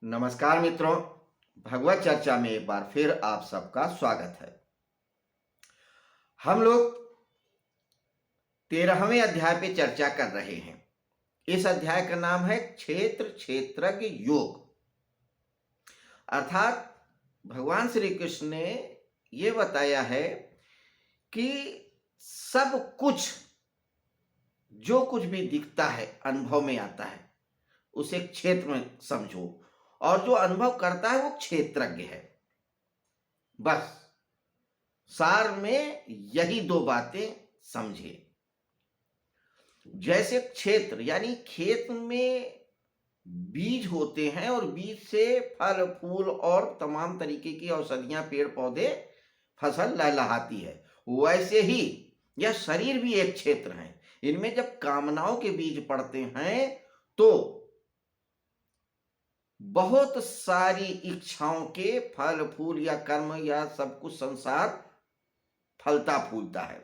नमस्कार मित्रों, भगवत चर्चा में एक बार फिर आप सबका स्वागत है। हम लोग 13वें अध्याय पे चर्चा कर रहे हैं। इस अध्याय का नाम है क्षेत्र क्षेत्रज्ञ योग। अर्थात भगवान श्री कृष्ण ने ये बताया है कि सब कुछ जो कुछ भी दिखता है, अनुभव में आता है, उसे क्षेत्र में समझो, और जो अनुभव करता है वो क्षेत्रज्ञ है। बस सार में यही दो बातें समझे। जैसे क्षेत्र यानी खेत में बीज होते हैं और बीज से फल फूल और तमाम तरीके की औषधियां, पेड़ पौधे, फसल लहलहाती है, वैसे ही यह शरीर भी एक क्षेत्र है। इनमें जब कामनाओं के बीज पड़ते हैं तो बहुत सारी इच्छाओं के फल फूल या कर्म या सब कुछ संसार फलता फूलता है।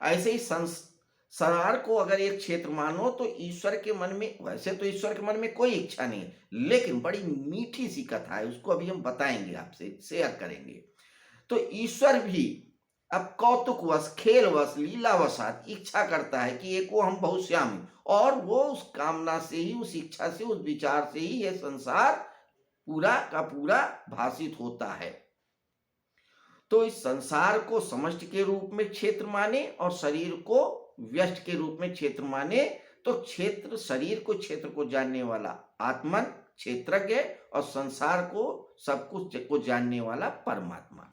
ऐसे ही संसार को अगर एक क्षेत्र मानो तो ईश्वर के मन में, वैसे तो ईश्वर के मन में कोई इच्छा नहीं है, लेकिन बड़ी मीठी सी कथा है, उसको अभी हम बताएंगे, आपसे शेयर करेंगे। तो ईश्वर भी अब कौतुकवश, खेलवश, लीलावशात इच्छा करता है कि एक वो हम बहुत श्याम, और वो उस कामना से ही, उस इच्छा से, उस विचार से ही यह संसार पूरा का पूरा भाषित होता है। तो इस संसार को समष्टि के रूप में क्षेत्र माने और शरीर को व्यष्टि के रूप में क्षेत्र माने, तो क्षेत्र, शरीर को, क्षेत्र को जानने वाला आत्मन क्षेत्रज्ञ है, और संसार को, सब कुछ को जानने वाला परमात्मा।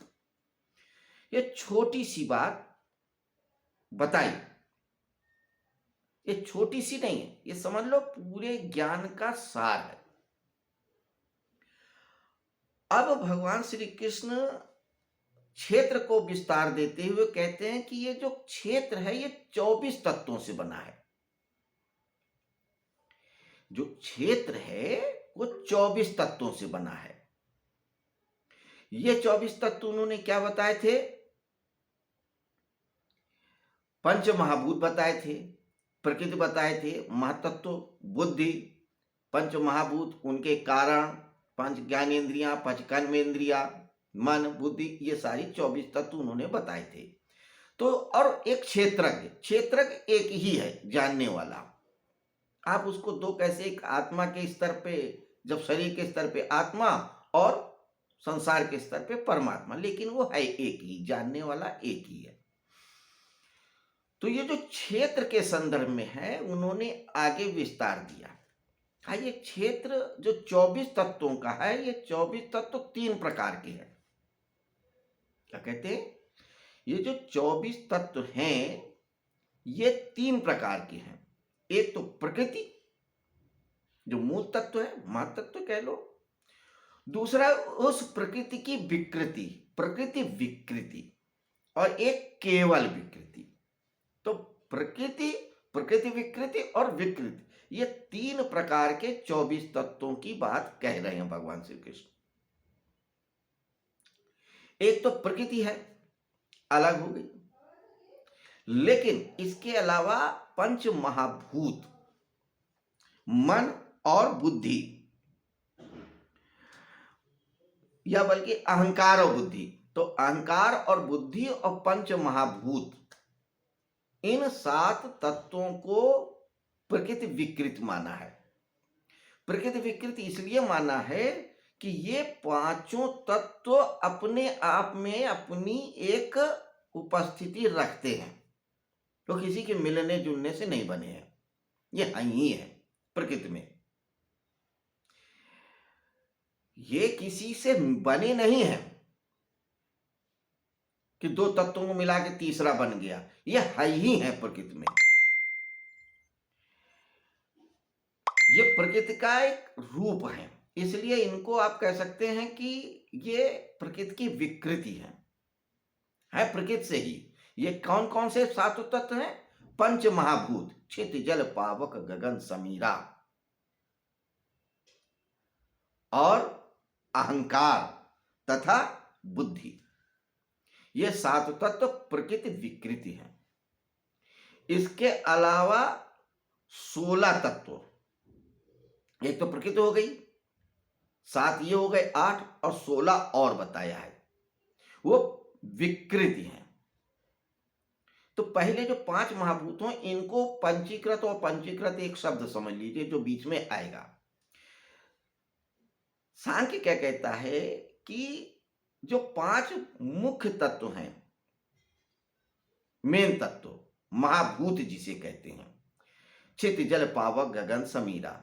ये छोटी सी बात बताई, ये छोटी सी नहीं है, ये समझ लो पूरे ज्ञान का सार है। अब भगवान श्री कृष्ण क्षेत्र को विस्तार देते हुए कहते हैं कि ये जो क्षेत्र है ये 24 तत्वों से बना है। जो क्षेत्र है वो 24 तत्वों से बना है। ये 24 तत्व उन्होंने क्या बताए थे? पंच महाभूत बताए थे, प्रकृति बताए थे, महातत्व, बुद्धि, पंच महाभूत, उनके कारण, पंच ज्ञानेन्द्रियां, पंच कर्मेंद्रिया, मन, बुद्धि, ये सारी 24 तत्व उन्होंने बताए थे। तो और एक क्षेत्रज्ञ, क्षेत्रज्ञ एक ही है जानने वाला। आप उसको दो कैसे, एक आत्मा के स्तर पे, जब शरीर के स्तर पे आत्मा, और संसार के स्तर पे परमात्मा, लेकिन वो है एक ही, जानने वाला एक ही है। तो ये जो क्षेत्र के संदर्भ में है उन्होंने आगे विस्तार दिया। ये क्षेत्र जो 24 तत्वों का है, ये 24 तत्व 3 प्रकार के हैं। क्या कहते हैं? ये जो 24 तत्व हैं ये 3 प्रकार के हैं। एक तो प्रकृति जो मूल तत्व है, महातत्व कह लो। दूसरा उस प्रकृति की विकृति, प्रकृति विकृति, और एक केवल विकृति। तो प्रकृति, प्रकृति विकृति और विकृति, ये 3 प्रकार के 24 तत्वों की बात कह रहे हैं भगवान श्री कृष्ण। एक तो प्रकृति है, अलग हो गई, लेकिन इसके अलावा पंच महाभूत, मन और बुद्धि, या बल्कि अहंकार और बुद्धि, तो अहंकार और बुद्धि और पंच महाभूत, इन 7 तत्वों को प्रकृति विकृत माना है। प्रकृति विकृत इसलिए माना है कि ये पांचों तत्व अपने आप में अपनी एक उपस्थिति रखते हैं, तो किसी के मिलने जुलने से नहीं बने हैं, ये ही है प्रकृति में। ये किसी से बने नहीं है कि 2 तत्वों को मिला के तीसरा बन गया, ये ही है प्रकृति में। ये प्रकृति का एक रूप है, इसलिए इनको आप कह सकते हैं कि ये प्रकृति की विकृति है प्रकृति से ही। ये कौन कौन से 7 तत्व हैं? पंच महाभूत, छित जल पावक गगन समीरा, और अहंकार तथा बुद्धि, ये 7 तत्व प्रकृति विकृति है। इसके अलावा 16 तत्व, एक तो प्रकृति हो गई, 7 ये हो गए 8 और 16 और बताया है, वो विकृति है। तो पहले जो 5 महाभूत हैं इनको पंचीकृत और पंचीकृत एक शब्द समझ लीजिए जो बीच में आएगा। सांख्य क्या कहता है कि जो 5 मुख्य तत्व हैं, मेन तत्व, महाभूत जिसे कहते हैं, छित जल पावक गगन समीरा,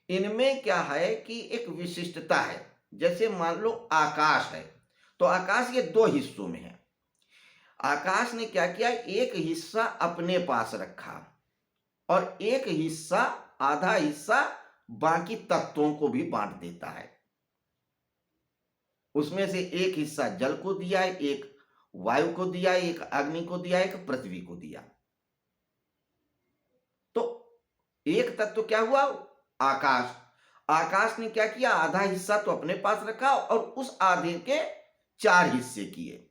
इनमें क्या है कि एक विशिष्टता है। जैसे मान लो आकाश है, तो आकाश ये 2 हिस्सों में है। आकाश ने क्या किया, एक हिस्सा अपने पास रखा और एक हिस्सा, आधा हिस्सा बाकी तत्वों को भी बांट देता है। उसमें से एक हिस्सा जल को दिया, एक वायु को दिया, एक अग्नि को दिया, एक पृथ्वी को दिया। तो एक तत्व क्या हुआ, आकाश। आकाश ने क्या किया, आधा हिस्सा तो अपने पास रखा और उस आधे के 4 हिस्से किए।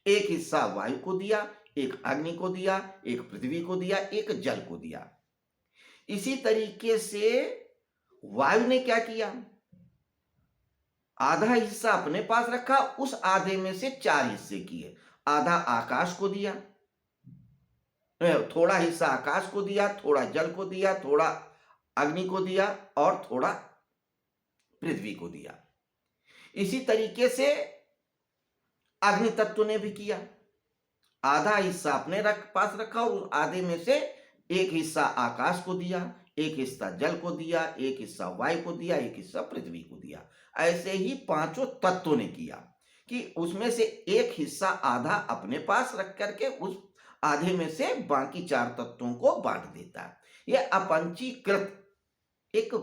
एक हिस्सा वायु को दिया, एक अग्नि को दिया, एक पृथ्वी को दिया, एक जल को दिया। इसी तरीके से वायु ने क्या किया, आधा हिस्सा अपने पास रखा, उस आधे में से 4 हिस्से किए। आधा आकाश को दिया, थोड़ा हिस्सा आकाश को दिया, थोड़ा जल को दिया, थोड़ा अग्नि को दिया और थोड़ा पृथ्वी को दिया। इसी तरीके से अग्नि तत्व ने भी किया, आधा हिस्सा अपने पास रखा और उस आधे में से एक हिस्सा आकाश को दिया, एक हिस्सा जल को दिया, एक हिस्सा वायु को दिया, एक हिस्सा पृथ्वी को दिया। ऐसे ही 5 तत्वों ने किया कि उसमें से एक हिस्सा आधा अपने पास रख करके उस आधे में से बाकी 4 तत्वों को बांट देता है। यह अपंचीकृत एक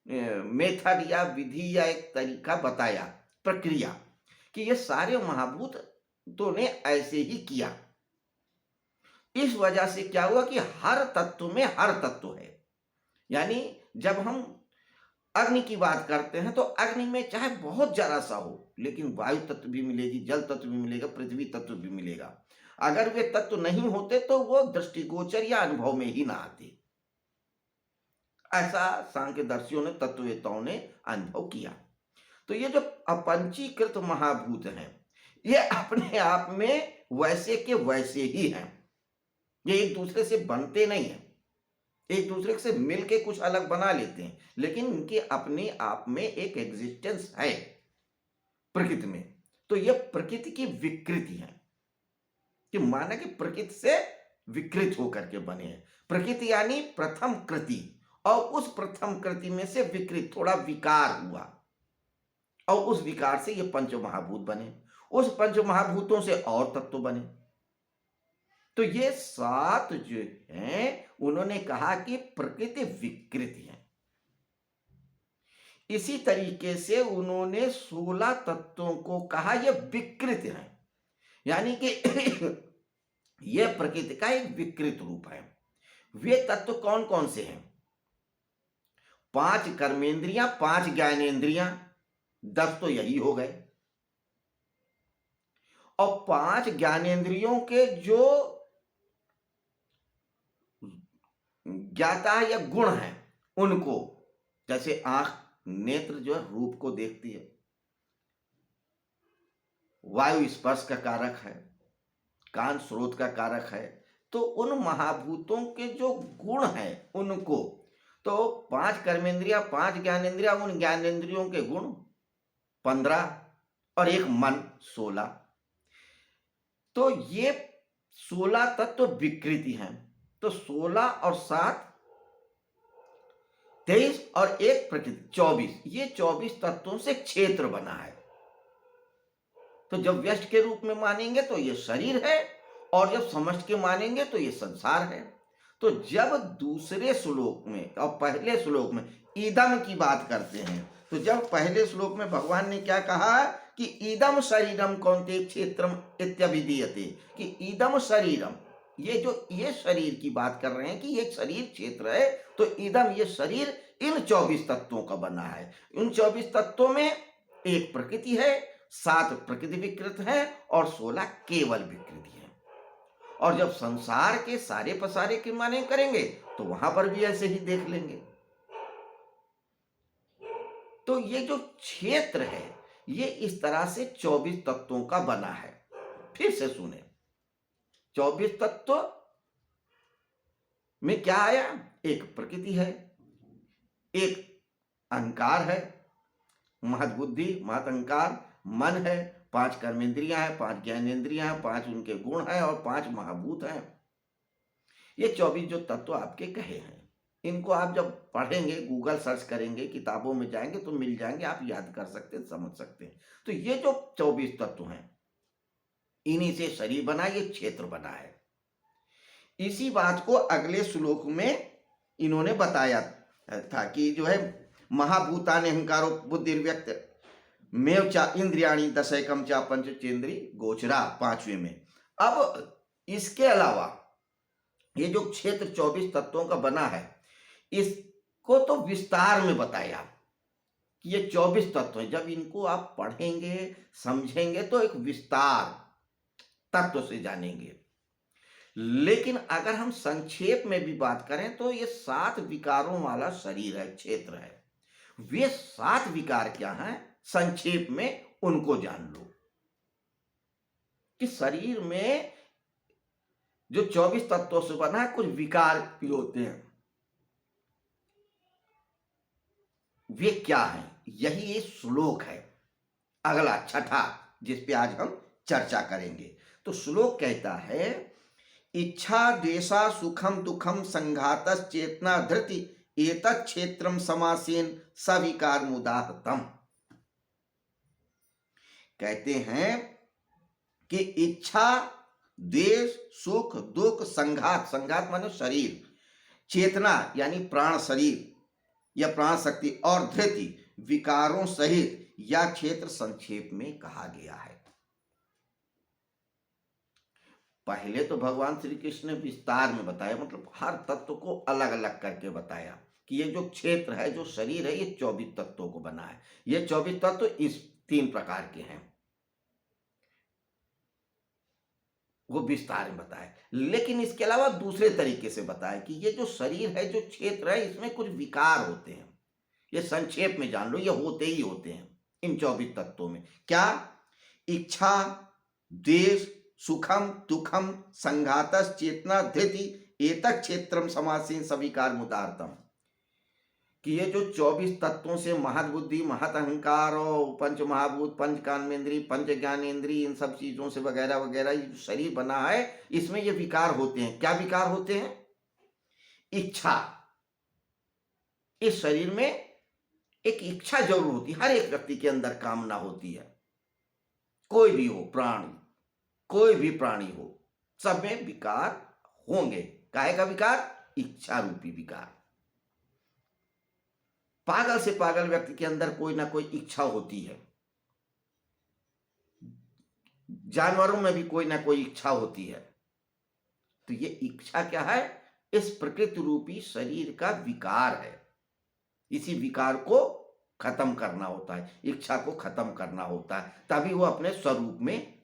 मेथड या विधि या एक तरीका बताया, प्रक्रिया, कि ये सारे महाभूतों ने ऐसे ही किया। इस वजह से क्या हुआ कि हर तत्व में हर तत्व है। यानी जब हम अग्नि की बात करते हैं तो अग्नि में चाहे बहुत जरा सा हो, लेकिन वायु तत्व भी मिलेगी, जल तत्व भी मिलेगा, पृथ्वी तत्व भी मिलेगा। अगर वे तत्व नहीं होते तो वो दृष्टिगोचर या अनुभव में ही ना आते। ऐसा सांख्यदर्शियों ने, तत्ववेताओं ने अनुभव किया। तो ये जो अपंचीकृत महाभूत हैं, ये अपने आप में वैसे के वैसे ही हैं। ये एक दूसरे से बनते नहीं हैं, एक दूसरे से मिलके कुछ अलग बना लेते हैं, लेकिन इनके अपने आप में एक एग्जिस्टेंस है प्रकृति में। तो ये प्रकृति की विकृति है कि माना कि प्रकृति से विकृत होकर के बने हैं। प्रकृति यानी प्रथम कृति, और उस प्रथम कृति में से विकृत, थोड़ा विकार हुआ और उस विकार से ये 5 महाभूत बने। उस 5 महाभूतों से और तत्व बने। तो ये 7 जो हैं उन्होंने कहा कि प्रकृति विकृति है। इसी तरीके से उन्होंने 16 तत्वों को कहा ये विकृत है, यानी कि ये प्रकृति का एक विकृत रूप है। वे तत्व कौन कौन से हैं? 5 कर्मेंद्रियां, 5 ज्ञानेंद्रियां, 10 तो यही हो गए। और 5 ज्ञानेंद्रियों के जो ज्ञाता या गुण है उनको, जैसे आंख, नेत्र जो है रूप को देखती है, वायु स्पर्श का कारक है, कान स्रोत का कारक है। तो उन महाभूतों के जो गुण हैं उनको, तो 5 कर्मेंद्रिया, 5 ज्ञानेंद्रिया, उन ज्ञानेंद्रियों के गुण 15 और एक मन 16। तो ये 16 तत्व विकृति हैं। तो 16 और 7 23 और एक प्रकृति 24, ये 24 तत्वों से क्षेत्र बना है। तो जब व्यष्टि के रूप में मानेंगे तो ये शरीर है, और जब समष्टि के मानेंगे तो ये संसार है। तो जब दूसरे श्लोक में और पहले श्लोक में ईदम की बात करते हैं, तो जब पहले श्लोक में भगवान ने क्या कहा कि ईदम शरीरम कौन्तेय क्षेत्रम इत्यभिधीयते, कि ईदम शरीरम, ये शरीर की बात कर रहे हैं कि ये शरीर क्षेत्र है। तो ईदम, ये शरीर इन 24 तत्वों का बना है। उन 24 तत्वों में एक प्रकृति है, 7 प्रकृति विकृत है और 16 केवल विकृति है। और जब संसार के सारे पसारे के माने करेंगे तो वहां पर भी ऐसे ही देख लेंगे। तो ये जो क्षेत्र है ये इस तरह से 24 तत्वों का बना है। फिर से सुने, 24 तत्व में क्या आया? एक प्रकृति है, एक अहंकार है, महत बुद्धि, महत अहंकार, मन है, 5 कर्मेंद्रियां हैं, 5 ज्ञानेंद्रियां हैं, 5 उनके गुण हैं और 5 महाभूत हैं। ये 24 जो तत्व आपके कहे हैं, इनको आप जब पढ़ेंगे, गूगल सर्च करेंगे, किताबों में जाएंगे तो मिल जाएंगे, आप याद कर सकते हैं, समझ सकते हैं। तो ये जो 24 तत्व हैं, इन्हीं से शरीर बना, ये क्षेत्र बना है। इसी बात को अगले श्लोक में इन्होंने बताया था कि जो है महाभूतानि अहंकारो बुद्धिर्व्यक्त मेव चा इंद्रियाणि दशैकम चा पंचचेंद्री गोचरा, 5वें में। अब इसके अलावा ये जो क्षेत्र 24 तत्वों का बना है, इसको तो विस्तार में बताया कि ये 24 तत्व हैं। जब इनको आप पढ़ेंगे, समझेंगे तो एक विस्तार तत्व से जानेंगे। लेकिन अगर हम संक्षेप में भी बात करें तो ये 7 विकारों वाला शरीर है, क्षेत्र है। वे 7 विकार क्या हैं, संक्षेप में उनको जान लो कि शरीर में जो 24 तत्वों से बना है, कुछ विकार भी होते हैं। वे क्या हैं, यही ये श्लोक है अगला, छठा, जिस पे आज हम चर्चा करेंगे। तो श्लोक कहता है, इच्छा द्वेषा सुखम दुखम संघातस चेतना धृति एतत् क्षेत्रम समासेन सविकार मुदाहतम। कहते हैं कि इच्छा, द्वेष, सुख, दुख, संघात, संघात माने शरीर, चेतना यानी प्राण शरीर या प्राण शक्ति, और धृति विकारों सहित यह क्षेत्र संक्षेप में कहा गया है। पहले तो भगवान श्री कृष्ण ने विस्तार में बताया, मतलब हर तत्व को अलग अलग करके बताया कि ये जो क्षेत्र है, जो शरीर है, ये 24 तत्वों को बना है। ये 24 तत्व इस 3 प्रकार के हैं, वो विस्तार में बताया। लेकिन इसके अलावा दूसरे तरीके से बताया कि ये जो शरीर है, जो क्षेत्र है, इसमें कुछ विकार होते हैं। ये संक्षेप में जान लो, ये होते ही होते हैं इन 24 तत्वों में। क्या? इच्छा, द्वेष, सुखम दुखम संघातस चेतना धृति एतत् क्षेत्रम समासेन सविकार मुदाहतम। कि ये जो 24 तत्वों से महत बुद्धि, महत अहंकार और पंच महाभूत, पंच कर्मेंद्रिय, पंच ज्ञानेंद्रिय, इन सब चीजों से वगैरह वगैरह ये जो शरीर बना है, इसमें ये विकार होते हैं। क्या विकार होते हैं? इच्छा, इस शरीर में एक इच्छा जरूर होती है, हर एक व्यक्ति के अंदर कामना होती है। कोई भी हो प्राणी, कोई भी प्राणी हो, सब में विकार होंगे। काहे का विकार? इच्छा रूपी विकार। पागल से पागल व्यक्ति के अंदर कोई ना कोई इच्छा होती है, जानवरों में भी कोई ना कोई इच्छा होती है। तो ये इच्छा क्या है? इस प्रकृति रूपी शरीर का विकार है। इसी विकार को खत्म करना होता है, इच्छा को खत्म करना होता है, तभी वो अपने स्वरूप में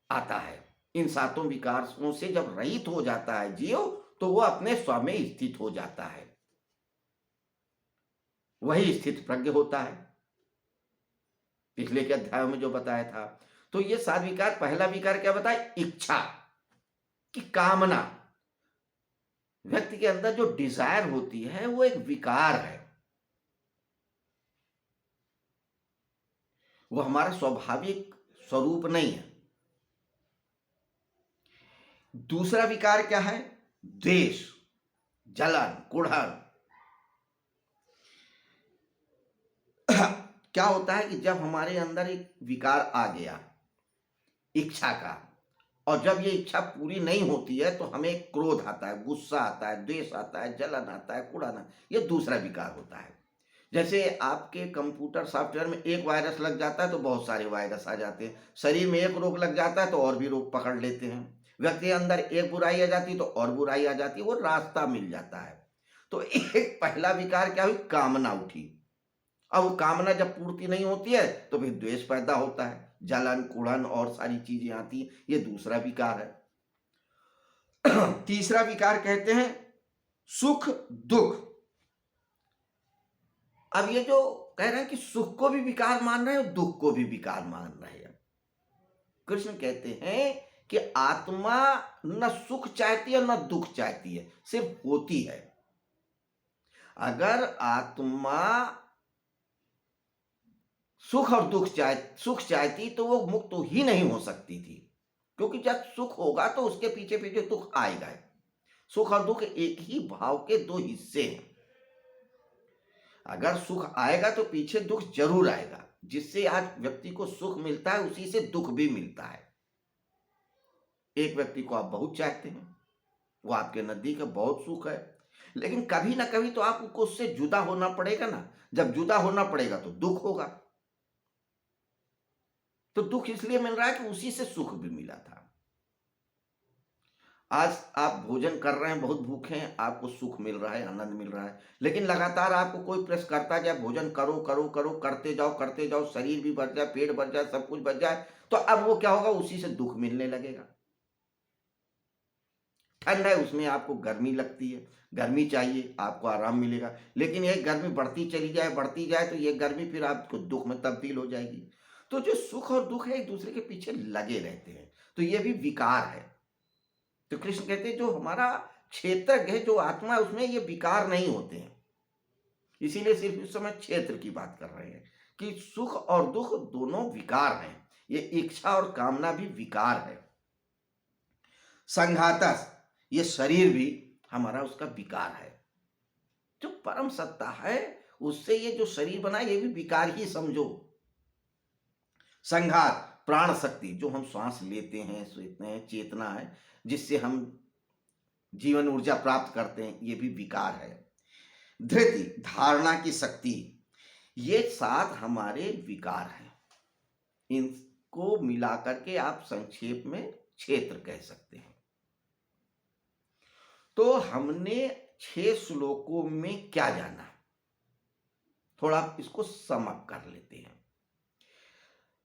आता है। इन 7 विकारों से जब रहित हो जाता है जीव, तो वो अपने स्व में स्थित हो जाता है, वही स्थित प्रज्ञ होता है। पिछले के अध्याय में जो बताया था। तो ये 7 विकार, पहला विकार क्या बताया? इच्छा की कामना। व्यक्ति के अंदर जो डिजायर होती है वो एक विकार है, वो हमारा स्वाभाविक स्वरूप नहीं है। दूसरा विकार क्या है? द्वेष, जलन, कुढ़न। क्या होता है कि जब हमारे अंदर एक विकार आ गया इच्छा का, और जब ये इच्छा पूरी नहीं होती है तो हमें क्रोध आता है, गुस्सा आता है, द्वेष आता है, जलन आता है, कुढ़न, ये दूसरा विकार होता है। जैसे आपके कंप्यूटर सॉफ्टवेयर में एक वायरस लग जाता है तो बहुत सारे वायरस आ जाते हैं। शरीर में एक रोग लग जाता है तो और भी रोग पकड़ लेते हैं। व्यक्ति के अंदर एक बुराई आ जाती है तो और बुराई आ जाती है, वो रास्ता मिल जाता है। तो एक पहला विकार क्या हुई? कामना उठी। अब वो कामना जब पूर्ति नहीं होती है तो फिर द्वेष पैदा होता है, जलन, कुढ़न और सारी चीजें आती हैं। ये दूसरा विकार है। तीसरा विकार कहते हैं सुख दुख। अब ये जो कह रहे हैं कि सुख को भी विकार मान रहे हैं और दुख को भी विकार मान रहे हैं। कृष्ण कहते हैं कि आत्मा न सुख चाहती है न दुख चाहती है, सिर्फ होती है। अगर आत्मा सुख चाहती तो वो मुक्त ही नहीं हो सकती थी, क्योंकि जब सुख होगा तो उसके पीछे पीछे दुख आएगा। सुख और दुख एक ही भाव के दो हिस्से हैं। अगर सुख आएगा तो पीछे दुख जरूर आएगा। जिससे आज व्यक्ति को सुख मिलता है उसी से दुख भी मिलता है। एक व्यक्ति को आप बहुत चाहते हैं, वो आपके नजदीक है, बहुत सुख है, लेकिन कभी ना कभी तो आपको उससे जुदा होना पड़ेगा ना। जब जुदा होना पड़ेगा तो दुख होगा। तो दुख इसलिए मिल रहा है कि उसी से सुख भी मिला था। आज आप भोजन कर रहे हैं, बहुत भूखे हैं, आपको सुख मिल रहा है, आनंद मिल रहा है, लेकिन लगातार आपको कोई प्रेस करता जाए, भोजन करो करो करो, करते जाओ, शरीर भी बढ़ जाए, पेट बढ़ जाए, सब कुछ बढ़ जाए, तो अब वो क्या होगा, उसी से दुख मिलने लगेगा। ठंड है, उसमें आपको गर्मी लगती है, गर्मी चाहिए, आपको आराम मिलेगा, लेकिन ये गर्मी बढ़ती जाए तो ये गर्मी फिर आपको दुख में तब्दील हो जाएगी। तो जो सुख और दुख है एक दूसरे के पीछे लगे रहते हैं, तो ये भी विकार है। तो कृष्ण कहते हैं जो हमारा क्षेत्र है, जो आत्मा है, उसमें ये विकार नहीं होते हैं। इसीलिए सिर्फ इस समय क्षेत्र की बात कर रहे हैं कि सुख और दुख दोनों विकार हैं। ये इच्छा और कामना भी विकार है। संघातस, ये शरीर भी हमारा उसका विकार है। जो परम सत्ता है उससे ये जो शरीर बना ये भी विकार ही समझो। संघात, प्राण शक्ति, जो हम श्वास लेते हैं, सोते हैं, चेतना है जिससे हम जीवन ऊर्जा प्राप्त करते हैं, ये भी विकार है। धृति, धारणा की शक्ति, ये सात हमारे विकार हैं। इनको मिलाकर के आप संक्षेप में क्षेत्र कह सकते हैं। तो हमने 6 श्लोकों में क्या जाना, थोड़ा इसको समअप कर लेते हैं।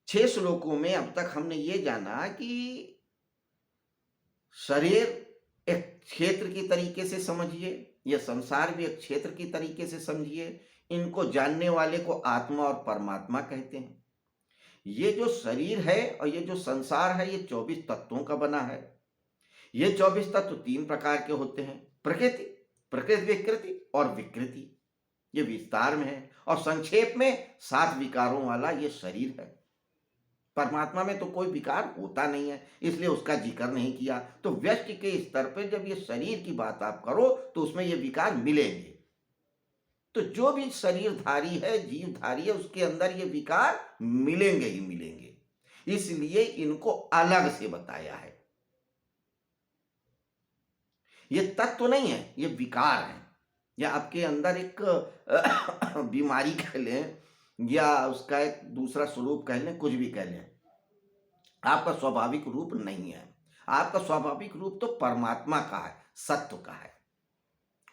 6 श्लोकों में अब तक हमने ये जाना कि शरीर एक क्षेत्र की तरीके से समझिए, यह संसार भी एक क्षेत्र की तरीके से समझिए। इनको जानने वाले को आत्मा और परमात्मा कहते हैं। ये जो शरीर है और ये जो संसार है, ये 24 तत्वों का बना है। ये 24 तत्व 3 प्रकार के होते हैं, प्रकृति, प्रकृति विकृति और विकृति। ये विस्तार में है, और संक्षेप में 7 विकारों वाला ये शरीर है। परमात्मा में तो कोई विकार होता नहीं है, इसलिए उसका जिक्र नहीं किया। तो व्यष्टि के स्तर पर जब ये शरीर की बात आप करो तो उसमें ये विकार मिलेंगे। तो जो भी शरीरधारी है, जीवधारी है, उसके अंदर ये विकार मिलेंगे ही मिलेंगे, इसलिए इनको अलग से बताया है। ये तत्व नहीं है, ये विकार है, या आपके अंदर एक बीमारी कह लें, या उसका एक दूसरा स्वरूप कह लें, कुछ भी कह लें। आपका स्वाभाविक रूप नहीं है। आपका स्वाभाविक रूप तो परमात्मा का है, सत्व का है।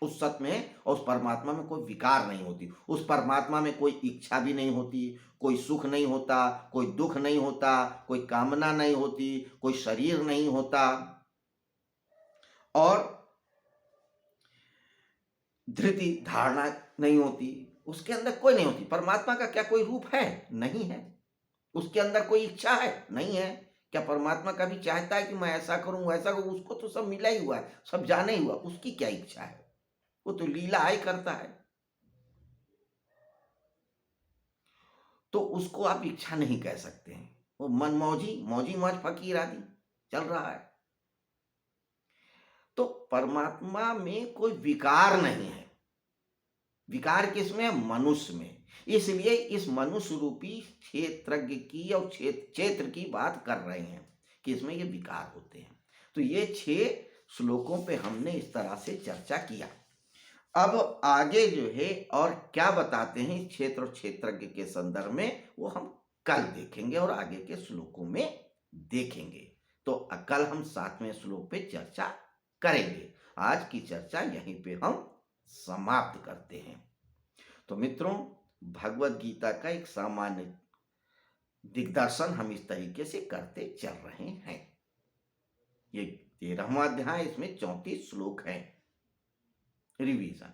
उस सत्व में और उस परमात्मा में कोई विकार नहीं होती। उस परमात्मा में कोई इच्छा भी नहीं होती, कोई सुख नहीं होता, कोई दुख नहीं होता, कोई कामना नहीं होती, कोई शरीर नहीं होता, और धृति, धारणा नहीं होती, उसके अंदर कोई नहीं होती। परमात्मा का क्या कोई रूप है? नहीं है। उसके अंदर कोई इच्छा है? नहीं है। क्या परमात्मा कभी चाहता है कि मैं ऐसा करूं वैसा करूं? उसको तो सब मिला ही हुआ है, सब जाने ही हुआ, उसकी क्या इच्छा है? वो तो लीला ही करता है। तो उसको आप इच्छा नहीं कह सकते हैं। वो मनमौजी, मौजी मौज फकीर आदि चल रहा है। तो परमात्मा में कोई विकार नहीं है। विकार किसमें? मनुष्य में। इसलिए इस मनुष्य रूपी क्षेत्रज्ञ की और क्षेत्र की बात कर रहे हैं कि इसमें ये विकार होते हैं। तो ये 6 श्लोकों पे हमने इस तरह से चर्चा किया। अब आगे जो है और क्या बताते हैं इस क्षेत्र और क्षेत्रज्ञ के संदर्भ में, वो हम कल देखेंगे और आगे के श्लोकों में देखेंगे। तो कल हम 7वें श्लोक पे चर्चा करेंगे। आज की चर्चा यहीं पे हम समाप्त करते हैं। तो मित्रों, भगवत गीता का एक सामान्य दिग्दर्शन हम इस तरीके से करते चल रहे हैं। ये 13वां अध्याय, इसमें 34 श्लोक हैं। रिवीजन,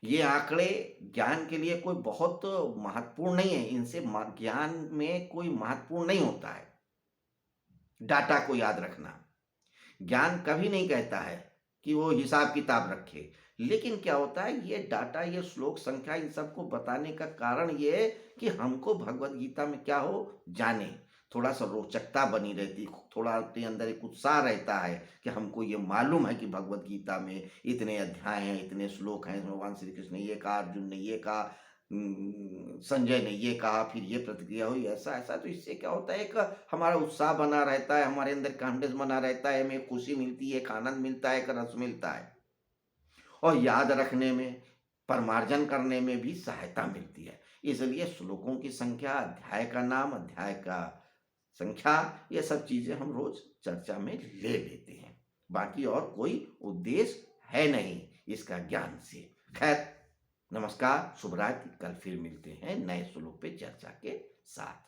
ये आंकड़े ज्ञान के लिए कोई बहुत महत्वपूर्ण नहीं है, इनसे ज्ञान में कोई महत्वपूर्ण नहीं होता है डाटा को याद रखना। ज्ञान कभी नहीं कहता है कि वो हिसाब किताब रखे, लेकिन क्या होता है, ये डाटा, ये श्लोक संख्या, इन सबको बताने का कारण ये है कि हमको भगवत गीता में क्या हो जाने, थोड़ा सा रोचकता बनी रहती, थोड़ा अपने अंदर एक उत्साह रहता है कि हमको ये मालूम है कि भगवत गीता में इतने अध्याय हैं, इतने श्लोक हैं, भगवान श्री कृष्ण ने ये कहा, अर्जुन ने ये कहा, संजय ने ये कहा, फिर ये प्रतिक्रिया हुई, ऐसा ऐसा। तो इससे क्या होता है, एक हमारा उत्साह बना रहता है, हमारे अंदर कॉन्फिडेंस बना रहता है, हमें खुशी मिलती है, एक आनंद मिलता है, एक रस मिलता है, और याद रखने में, परमार्जन करने में भी सहायता मिलती है। इसलिए श्लोकों की संख्या, अध्याय का नाम, अध्याय का संख्या, ये सब चीजें हम रोज चर्चा में ले लेते हैं, बाकी और कोई उद्देश्य है नहीं इसका ज्ञान से। खैर, नमस्कार, शुभ रात्रि। कल फिर मिलते हैं नए श्लोक पे चर्चा के साथ।